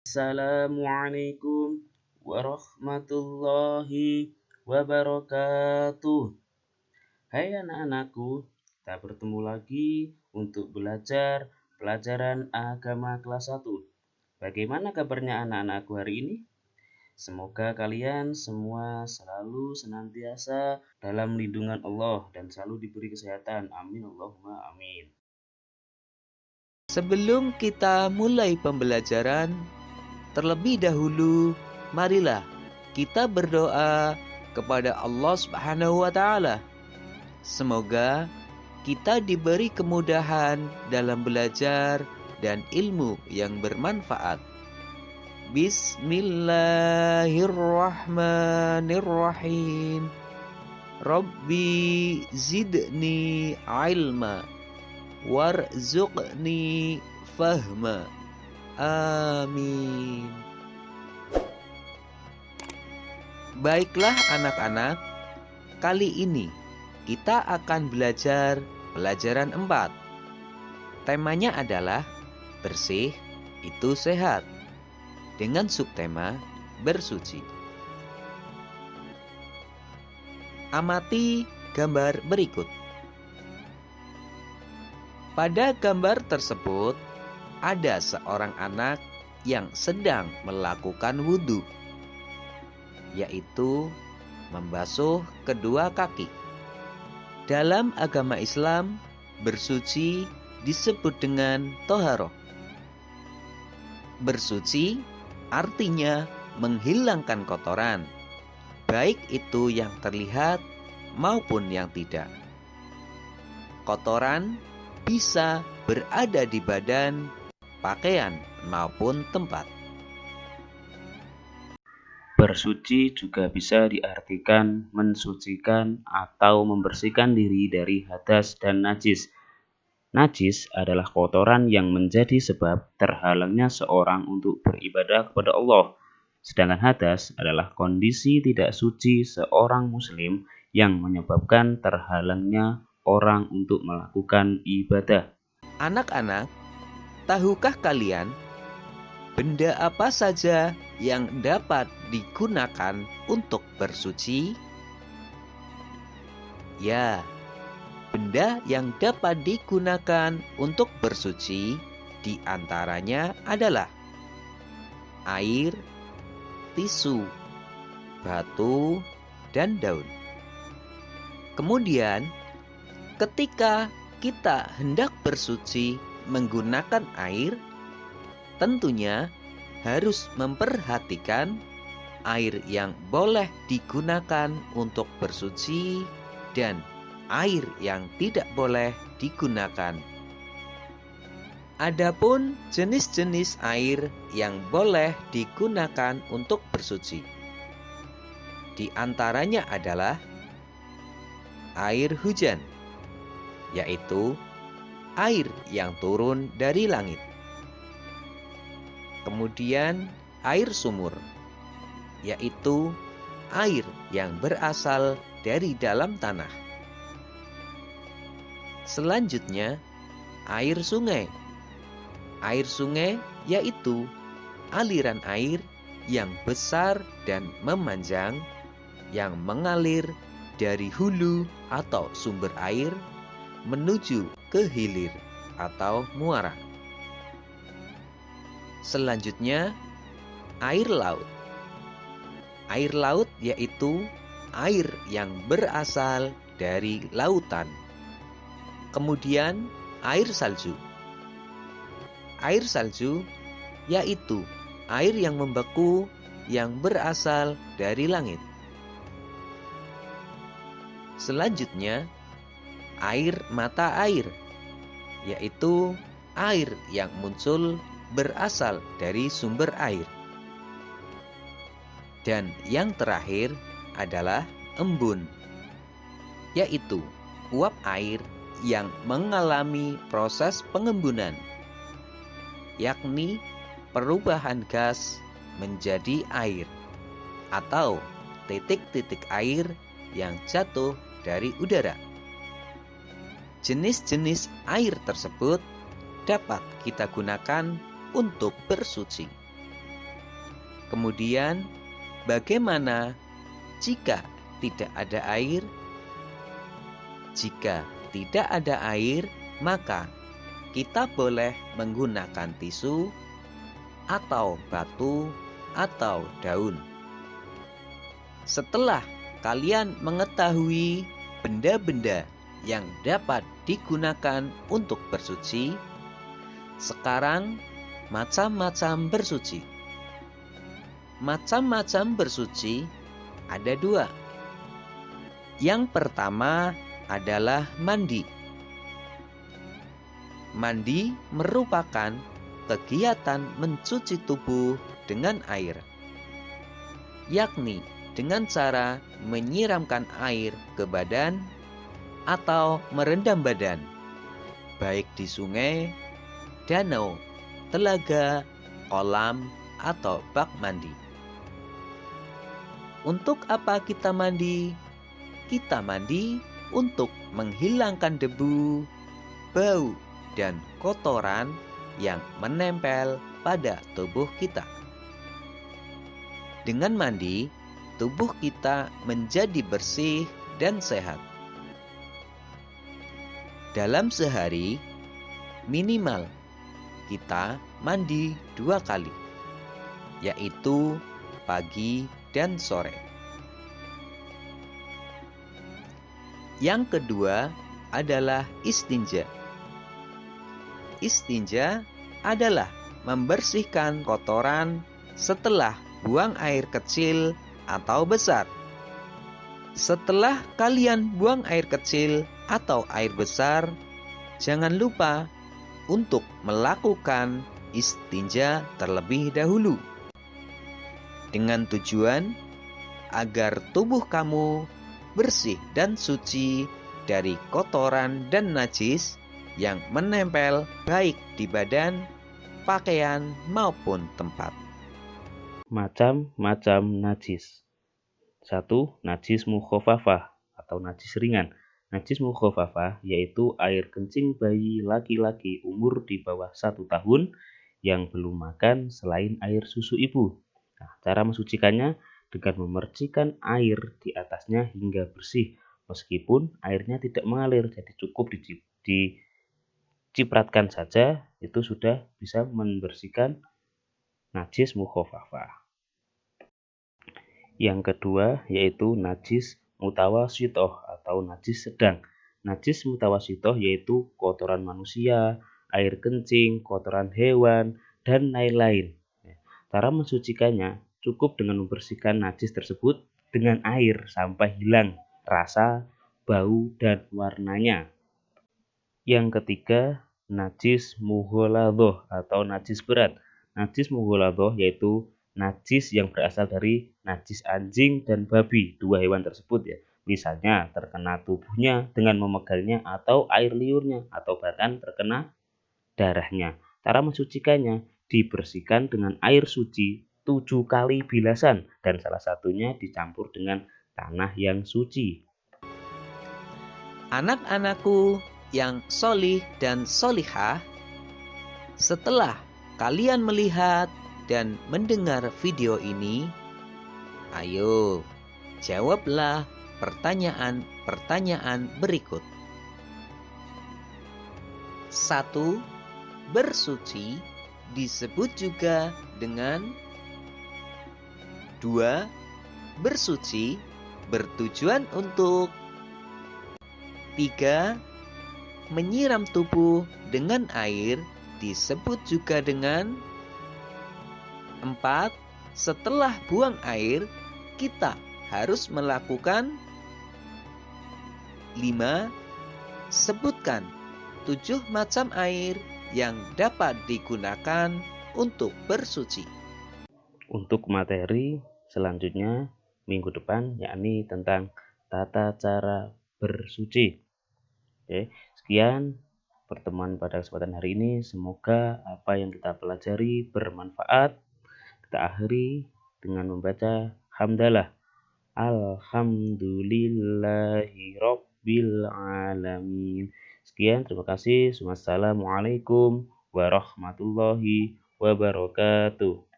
Assalamualaikum warahmatullahi wabarakatuh. Hai anak-anakku, kita bertemu lagi untuk belajar pelajaran agama kelas 1. Bagaimana kabarnya anak-anakku hari ini? Semoga kalian semua selalu senantiasa dalam lindungan Allah dan selalu diberi kesehatan. Amin Allahumma amin. Sebelum kita mulai pembelajaran, terlebih dahulu marilah kita berdoa kepada Allah Subhanahu wa taala. Semoga kita diberi kemudahan dalam belajar dan ilmu yang bermanfaat. Bismillahirrahmanirrahim. Rabbi zidni ilma warzuqni fahma. Amin. Baiklah anak-anak, kali ini kita akan belajar pelajaran 4. Temanya adalah bersih itu sehat, dengan subtema bersuci. Amati gambar berikut. Pada gambar tersebut, ada seorang anak yang sedang melakukan wudhu, yaitu membasuh kedua kaki. Dalam agama Islam, bersuci disebut dengan toharoh. Bersuci artinya menghilangkan kotoran, baik itu yang terlihat maupun yang tidak. Kotoran bisa berada di badan, pakaian, maupun tempat. Bersuci juga bisa diartikan mensucikan atau membersihkan diri dari hadas dan najis. Najis adalah kotoran yang menjadi sebab terhalangnya seorang untuk beribadah kepada Allah. Sedangkan hadas adalah kondisi tidak suci seorang muslim yang menyebabkan terhalangnya orang untuk melakukan ibadah. Anak-anak, tahukah kalian benda apa saja yang dapat digunakan untuk bersuci? Ya, benda yang dapat digunakan untuk bersuci diantaranya adalah air, tisu, batu, dan daun. Kemudian, ketika kita hendak bersuci menggunakan air, tentunya harus memperhatikan air yang boleh digunakan untuk bersuci dan air yang tidak boleh digunakan. Adapun jenis-jenis air yang boleh digunakan untuk bersuci, di antaranya adalah air hujan, yaitu air yang turun dari langit. Kemudian air sumur, yaitu air yang berasal dari dalam tanah. Selanjutnya, air sungai. Air sungai yaitu aliran air yang besar dan memanjang yang mengalir dari hulu atau sumber air menuju ke hilir atau muara. Selanjutnya, air laut. Air laut yaitu air yang berasal dari lautan. Kemudian, air salju. Air salju yaitu air yang membeku yang berasal dari langit. Selanjutnya, air mata air, yaitu air yang muncul berasal dari sumber air. Dan yang terakhir adalah embun, yaitu uap air yang mengalami proses pengembunan, yakni perubahan gas menjadi air atau titik-titik air yang jatuh dari udara. Jenis-jenis air tersebut dapat kita gunakan untuk bersuci. Kemudian, bagaimana jika tidak ada air? Jika tidak ada air, maka kita boleh menggunakan tisu atau batu atau daun. Setelah kalian mengetahui benda-benda yang dapat digunakan untuk bersuci, sekarang macam-macam bersuci. Macam-macam bersuci ada dua. Yang pertama adalah mandi. Mandi merupakan kegiatan mencuci tubuh dengan air, yakni dengan cara menyiramkan air ke badan atau merendam badan, baik di sungai, danau, telaga, kolam, atau bak mandi. Untuk apa kita mandi? Kita mandi untuk menghilangkan debu, bau, dan kotoran yang menempel pada tubuh kita. Dengan mandi, tubuh kita menjadi bersih dan sehat. Dalam sehari, minimal kita mandi 2 kali, yaitu pagi dan sore. Yang kedua adalah istinja. Istinja adalah membersihkan kotoran setelah buang air kecil atau besar. Setelah kalian buang air kecil atau air besar, jangan lupa untuk melakukan istinja terlebih dahulu, dengan tujuan agar tubuh kamu bersih dan suci dari kotoran dan najis yang menempel baik di badan, pakaian, maupun tempat. Macam-macam najis. 1. Najis mukhofafah atau najis ringan. Najis mukhofafah yaitu air kencing bayi laki-laki umur di bawah 1 tahun yang belum makan selain air susu ibu. Nah, cara mensucikannya dengan memercikan air di atasnya hingga bersih, meskipun airnya tidak mengalir, jadi cukup dicipratkan saja, itu sudah bisa membersihkan najis mukhofafah. Yang kedua yaitu najis mutawasyitoh atau najis sedang. Najis mutawasyitoh yaitu kotoran manusia, air kencing, kotoran hewan, dan lain-lain. Cara mensucikannya cukup dengan membersihkan najis tersebut dengan air sampai hilang rasa, bau, dan warnanya. Yang ketiga, najis mughaladhah atau najis berat. Najis mughaladhah yaitu najis yang berasal dari najis anjing dan babi, 2 hewan tersebut ya. Misalnya terkena tubuhnya dengan memegangnya atau air liurnya atau bahkan terkena darahnya. Cara mensucikannya dibersihkan dengan air suci 7 kali bilasan dan salah satunya dicampur dengan tanah yang suci. Anak-anakku yang solih dan solihah, setelah kalian melihat dan mendengar video ini, ayo jawablah pertanyaan-pertanyaan berikut. 1. Bersuci disebut juga dengan 2. Bersuci bertujuan untuk 3. Menyiram tubuh dengan air disebut juga dengan 4. Setelah buang air, kita harus melakukan 5. Sebutkan 7 macam air yang dapat digunakan untuk bersuci. Untuk materi selanjutnya minggu depan yakni tentang tata cara bersuci. Oke, sekian pertemuan pada kesempatan hari ini. Semoga apa yang kita pelajari bermanfaat. Kita akhiri dengan membaca hamdalah. Alhamdulillahi rabbil alamin. Sekian, terima kasih. Wassalamualaikum warahmatullahi wabarakatuh.